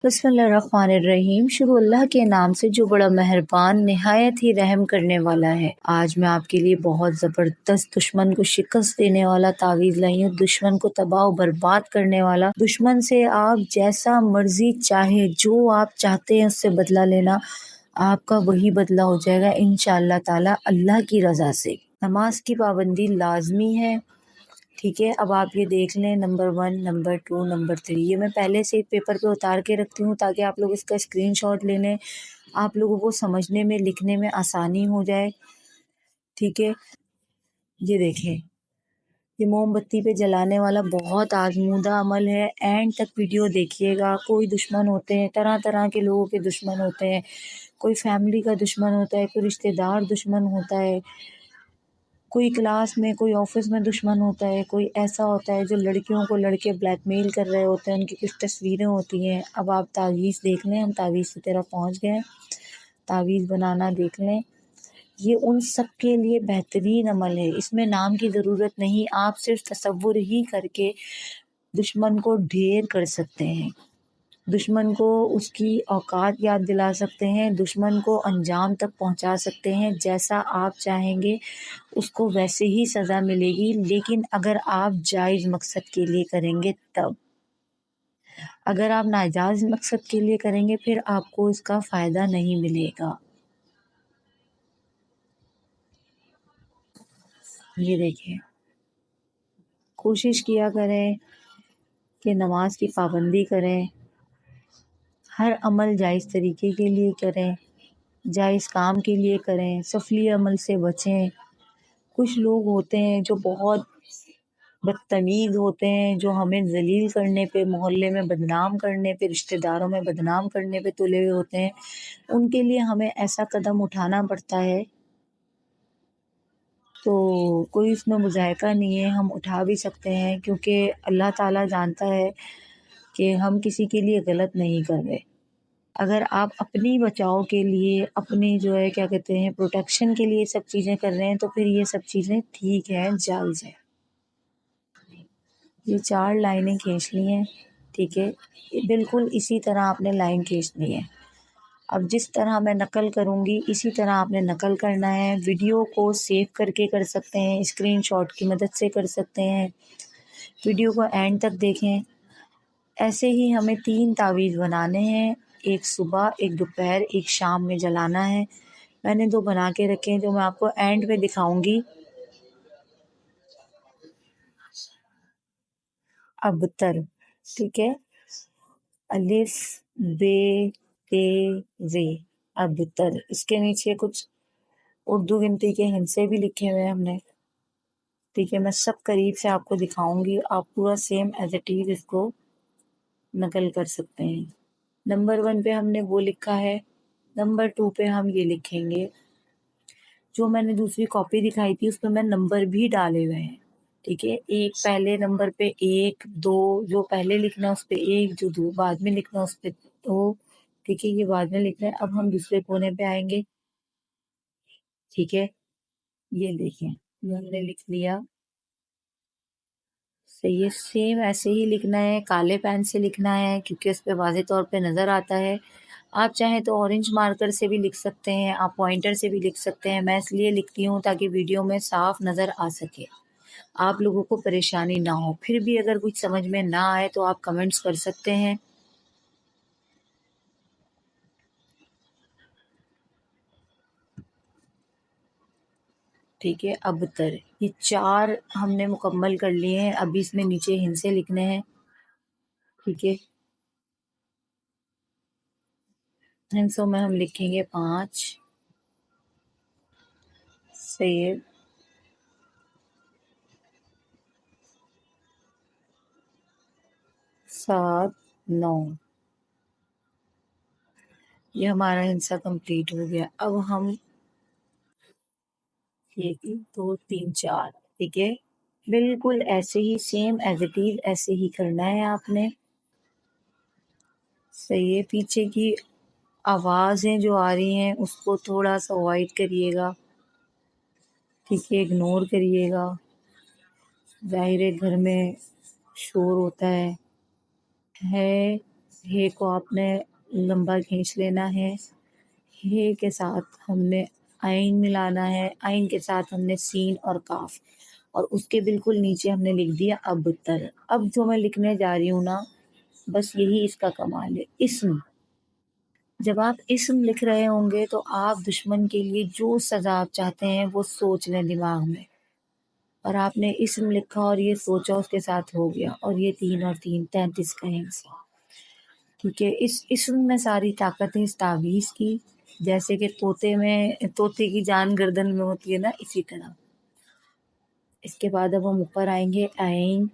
बिस्मिल्लाहिर्रहमानिर्रहीम। शुरू अल्लाह के नाम से जो बड़ा मेहरबान निहायत ही रहम करने वाला है। आज मैं आपके लिए बहुत ज़बरदस्त दुश्मन को शिकस्त देने वाला तावीज़ लाई हूँ। दुश्मन को तबाह और बर्बाद करने वाला। दुश्मन से आप जैसा मर्जी चाहे, जो आप चाहते हैं उससे बदला लेना, आपका वही बदला हो जाएगा इंशाअल्लाह ताला, अल्लाह की रज़ा से। नमाज की पाबंदी लाजमी है। ठीक है, अब आप ये देख लें, नंबर 1, नंबर 2, नंबर 3, ये मैं पहले से पेपर पे उतार के रखती हूँ ताकि आप लोग इसका स्क्रीनशॉट ले लें, आप लोगों को समझने में लिखने में आसानी हो जाए। ठीक है, ये देखें, ये मोमबत्ती पे जलाने वाला बहुत आजमूदा अमल है। एंड तक वीडियो देखिएगा। कोई दुश्मन होते हैं, तरह तरह के लोगों के दुश्मन होते हैं। कोई फैमिली का दुश्मन होता है, कोई रिश्तेदार दुश्मन होता है, कोई क्लास में, कोई ऑफिस में दुश्मन होता है, कोई ऐसा होता है जो लड़कियों को लड़के ब्लैकमेल कर रहे होते हैं, उनकी कुछ तस्वीरें होती हैं। अब आप तावीज़ देख लें, हम तावीज़ की तरफ पहुंच गए हैं। तावीज़ बनाना देख लें, ये उन सब के लिए बेहतरीन अमल है। इसमें नाम की ज़रूरत नहीं, आप सिर्फ तसव्वुर ही करके दुश्मन को ढेर कर सकते हैं, दुश्मन को उसकी औकात याद दिला सकते हैं, दुश्मन को अंजाम तक पहुंचा सकते हैं। जैसा आप चाहेंगे उसको वैसे ही सज़ा मिलेगी, लेकिन अगर आप जायज़ मकसद के लिए करेंगे तब। अगर आप नाजायज़ मकसद के लिए करेंगे फिर आपको इसका फ़ायदा नहीं मिलेगा। ये देखिए, कोशिश किया करें कि नमाज की पाबंदी करें, हर अमल जायज़ तरीके के लिए करें, जायज़ काम के लिए करें, सफली अमल से बचें। कुछ लोग होते हैं जो बहुत बदतमीज़ होते हैं, जो हमें ज़लील करने पे, मोहल्ले में बदनाम करने पे, रिश्तेदारों में बदनाम करने पे तुले हुए होते हैं। उनके लिए हमें ऐसा कदम उठाना पड़ता है, तो कोई इसमें मुज़ायका नहीं है, हम उठा भी सकते हैं, क्योंकि अल्लाह ताला जानता है कि हम किसी के लिए गलत नहीं कर रहे। अगर आप अपनी बचाव के लिए, अपनी जो है क्या कहते हैं, प्रोटेक्शन के लिए सब चीज़ें कर रहे हैं, तो फिर ये सब चीज़ें ठीक है, जायज़ है। ये 4 लाइनें खींच ली हैं। ठीक है, बिल्कुल इसी तरह आपने लाइन खींचनी है। अब जिस तरह मैं नकल करूँगी इसी तरह आपने नकल करना है। वीडियो को सेव करके कर सकते हैं, स्क्रीनशॉट की मदद से कर सकते हैं। वीडियो को एंड तक देखें। ऐसे ही हमें 3 तावीज़ बनाने हैं, एक सुबह, एक दोपहर, एक शाम में जलाना है। मैंने 2 बना के रखे हैं जो मैं आपको एंड में दिखाऊंगी। अबतर, ठीक है, अलिफ बे ते रे, अबतर। इसके नीचे कुछ उर्दू गिनती के हिंसे भी लिखे हुए हैं हमने। ठीक है, मैं सब करीब से आपको दिखाऊंगी, आप पूरा सेम एज इट इज इसको नकल कर सकते हैं। नंबर 1 पे हमने वो लिखा है, नंबर 2 पे हम ये लिखेंगे। जो मैंने दूसरी कॉपी दिखाई थी उसमें मैं नंबर भी डाले हुए हैं। ठीक है, एक पहले नंबर पे 1, 2, जो पहले लिखना है उस पे 1, जो दो बाद में लिखना है उस पे 2। ठीक है, ये बाद में लिख रहे हैं। अब हम दूसरे कोने पे आएंगे। ठीक है, ये देखें, ये हमने लिख लिया। सही है, सेम ऐसे ही लिखना है, काले पेन से लिखना है क्योंकि उस पे वाज़े तौर पे नज़र आता है। आप चाहें तो ऑरेंज मार्कर से भी लिख सकते हैं, आप पॉइंटर से भी लिख सकते हैं। मैं इसलिए लिखती हूँ ताकि वीडियो में साफ नज़र आ सके, आप लोगों को परेशानी ना हो। फिर भी अगर कुछ समझ में ना आए तो आप कमेंट्स कर सकते हैं। ठीक है, अबतर, ये 4 हमने मुकम्मल कर लिए हैं। अभी इसमें नीचे हिंसे लिखने हैं। ठीक है, हिंसों में हम लिखेंगे 5। सही है, 7, 9। ये हमारा हिस्सा कंप्लीट हो गया। अब हम ये 1, 2, 3, 4। ठीक है, बिल्कुल ऐसे ही सेम एज इट इज ऐसे ही करना है आपने। सही है, पीछे की आवाज़ें जो आ रही हैं उसको थोड़ा सा अवॉइड करिएगा। ठीक है, इग्नोर करिएगा। ज़ाहिर है घर में शोर होता है। ہے کو آپ نے لمبا کھینچ لینا ہے. ہے کے ساتھ ہم نے عین ملانا ہے، عین کے ساتھ ہم نے سین اور کاف، اور اس کے بالکل نیچے ہم نے لکھ دیا ابتر. اب جو میں لکھنے جا رہی ہوں نا، بس یہی اس کا کمال ہے. اسم، جب آپ اسم لکھ رہے ہوں گے تو آپ دشمن کے لیے جو سزا آپ چاہتے ہیں وہ سوچ لیں دماغ میں، اور آپ نے اسم لکھا اور یہ سوچا، اس کے ساتھ ہو گیا. اور یہ 3 اور 3 33 کہیں سے، کیونکہ اس اسم میں ساری طاقت ہے اس تعویذ کی. جیسے کہ طوطے کی جان گردن میں ہوتی ہے نا، اسی طرح. اس کے بعد اب ہم اوپر آئیں گے، عین.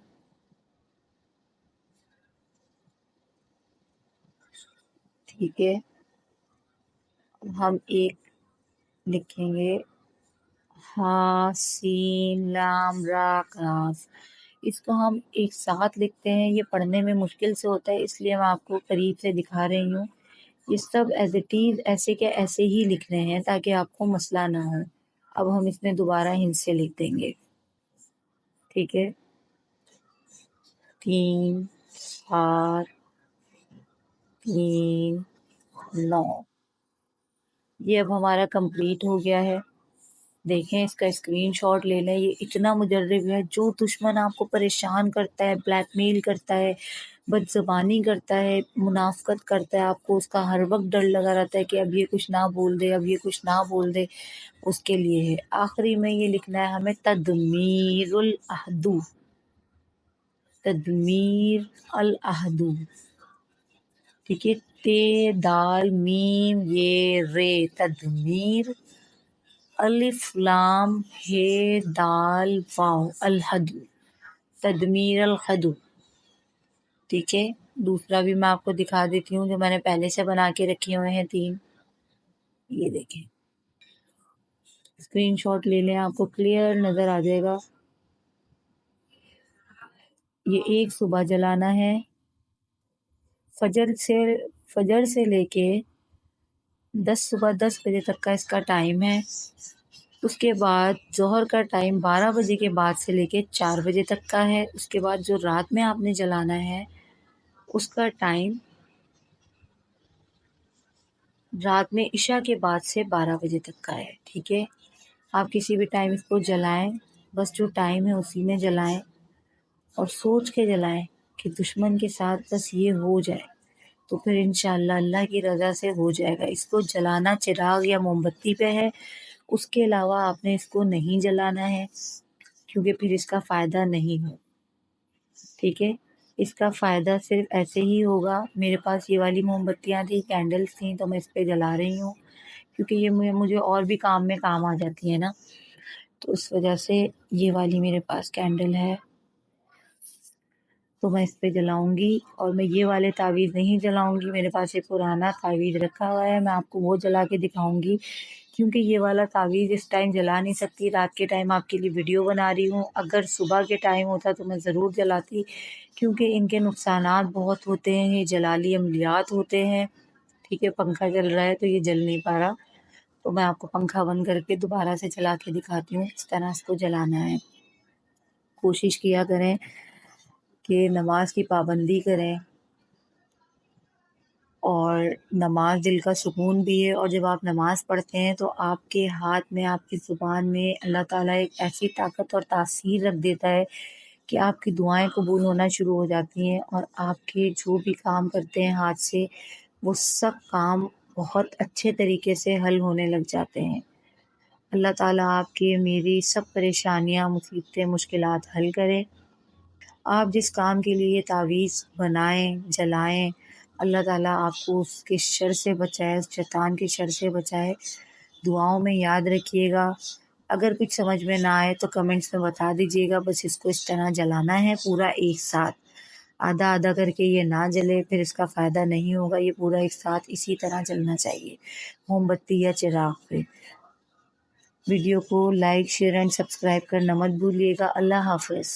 ٹھیک ہے، ہم ایک لکھیں گے ہا سین لام را قاف. اس کو ہم ایک ساتھ لکھتے ہیں، یہ پڑھنے میں مشکل سے ہوتا ہے، اس لیے میں آپ کو قریب سے دکھا رہی ہوں. یہ سب ایز اٹ از ایسے کے ایسے ہی لکھنے ہیں تاکہ آپ کو مسئلہ نہ ہو. اب ہم اس میں دوبارہ ہند سے لکھ دیں گے. ٹھیک ہے، 3 7 3 9. یہ اب ہمارا کمپلیٹ ہو گیا ہے. دیکھیں، اس کا اسکرین شاٹ لے لیں. یہ اتنا مجرب ہے، جو دشمن آپ کو پریشان کرتا ہے، بلیک میل کرتا ہے، بد زبانی کرتا ہے، منافقت کرتا ہے، آپ کو اس کا ہر وقت ڈر لگا رہتا ہے کہ اب یہ کچھ نہ بول دے، اب یہ کچھ نہ بول دے، اس کے لیے ہے. آخری میں یہ لکھنا ہے ہمیں تدمیر العہدو، تدمیر العہدو. ٹھیک ہے، تے دال میم یہ رے، تدمیر. الف لام ہے دال واو، الحدو، تدمیر الحدو. ٹھیک ہے، دوسرا بھی میں آپ کو دکھا دیتی ہوں جو میں نے پہلے سے بنا کے رکھے ہوئے ہیں 3. یہ دیکھیں، اسکرین شاٹ لے لیں، آپ کو کلیئر نظر آ جائے گا. یہ ایک صبح جلانا ہے، فجر سے لے کے 10 بجے تک کا اس کا ٹائم ہے. اس کے بعد ظہر کا ٹائم 12 بجے کے بعد سے لے کے 4 بجے تک کا ہے. اس کے بعد جو رات میں آپ نے جلانا ہے اس کا ٹائم رات میں عشاء کے بعد سے 12 بجے تک کا ہے. ٹھیک ہے، آپ کسی بھی ٹائم اس کو جلائیں، بس جو ٹائم ہے اسی میں جلائیں، اور سوچ کے جلائیں کہ دشمن کے ساتھ بس یہ ہو جائے تو پھر انشاءاللہ اللہ کی رضا سے ہو جائے گا. اس کو جلانا چراغ یا موم بتی پہ ہے، اس کے علاوہ آپ نے اس کو نہیں جلانا ہے، کیونکہ پھر اس کا فائدہ نہیں ہو. ٹھیک ہے، اس کا فائدہ صرف ایسے ہی ہوگا. میرے پاس یہ والی موم بتیاں تھیں، کینڈلز تھیں، تو میں اس پہ جلا رہی ہوں کیونکہ یہ مجھے اور بھی کام میں کام آ جاتی ہے نا، تو اس وجہ سے یہ والی میرے پاس کینڈل ہے تو میں اس پہ جلاؤں گی. اور میں یہ والے تعویذ نہیں جلاؤں گی، میرے پاس ایک پرانا تعویذ رکھا ہوا ہے، میں آپ کو وہ جلا کے دکھاؤں گی، کیونکہ یہ والا تعویذ اس ٹائم جلا نہیں سکتی. رات کے ٹائم آپ کے لیے ویڈیو بنا رہی ہوں، اگر صبح کے ٹائم ہوتا تو میں ضرور جلاتی، کیونکہ ان کے نقصانات بہت ہوتے ہیں، یہ جلالی عملیات ہوتے ہیں. ٹھیک ہے، پنکھا چل رہا ہے تو یہ جل نہیں پا رہا، تو میں آپ کو پنکھا بند کر کے دوبارہ سے چلا کے دکھاتی ہوں. اس طرح اس کو جلانا ہے. کوشش کیا کریں کہ نماز کی پابندی کریں، اور نماز دل کا سکون بھی ہے. اور جب آپ نماز پڑھتے ہیں تو آپ کے ہاتھ میں، آپ کی زبان میں اللہ تعالیٰ ایک ایسی طاقت اور تاثیر رکھ دیتا ہے کہ آپ کی دعائیں قبول ہونا شروع ہو جاتی ہیں، اور آپ کے جو بھی کام کرتے ہیں ہاتھ سے وہ سب کام بہت اچھے طریقے سے حل ہونے لگ جاتے ہیں. اللہ تعالیٰ آپ کے میری سب پریشانیاں، مصیبتیں، مشکلات حل کرے. آپ جس کام کے لیے تعویذ بنائیں، جلائیں، اللہ تعالیٰ آپ کو اس کے شر سے بچائے، اس شیطان کے شر سے بچائے. دعاؤں میں یاد رکھیے گا. اگر کچھ سمجھ میں نہ آئے تو کمنٹس میں بتا دیجیے گا. بس اس کو اس طرح جلانا ہے پورا ایک ساتھ، آدھا آدھا کر کے یہ نہ جلے، پھر اس کا فائدہ نہیں ہوگا. یہ پورا ایک ساتھ اسی طرح جلنا چاہیے موم بتی یا چراغ پہ. ویڈیو کو لائک، شیئر اینڈ سبسکرائب کرنا مت بھولیے گا. اللہ حافظ.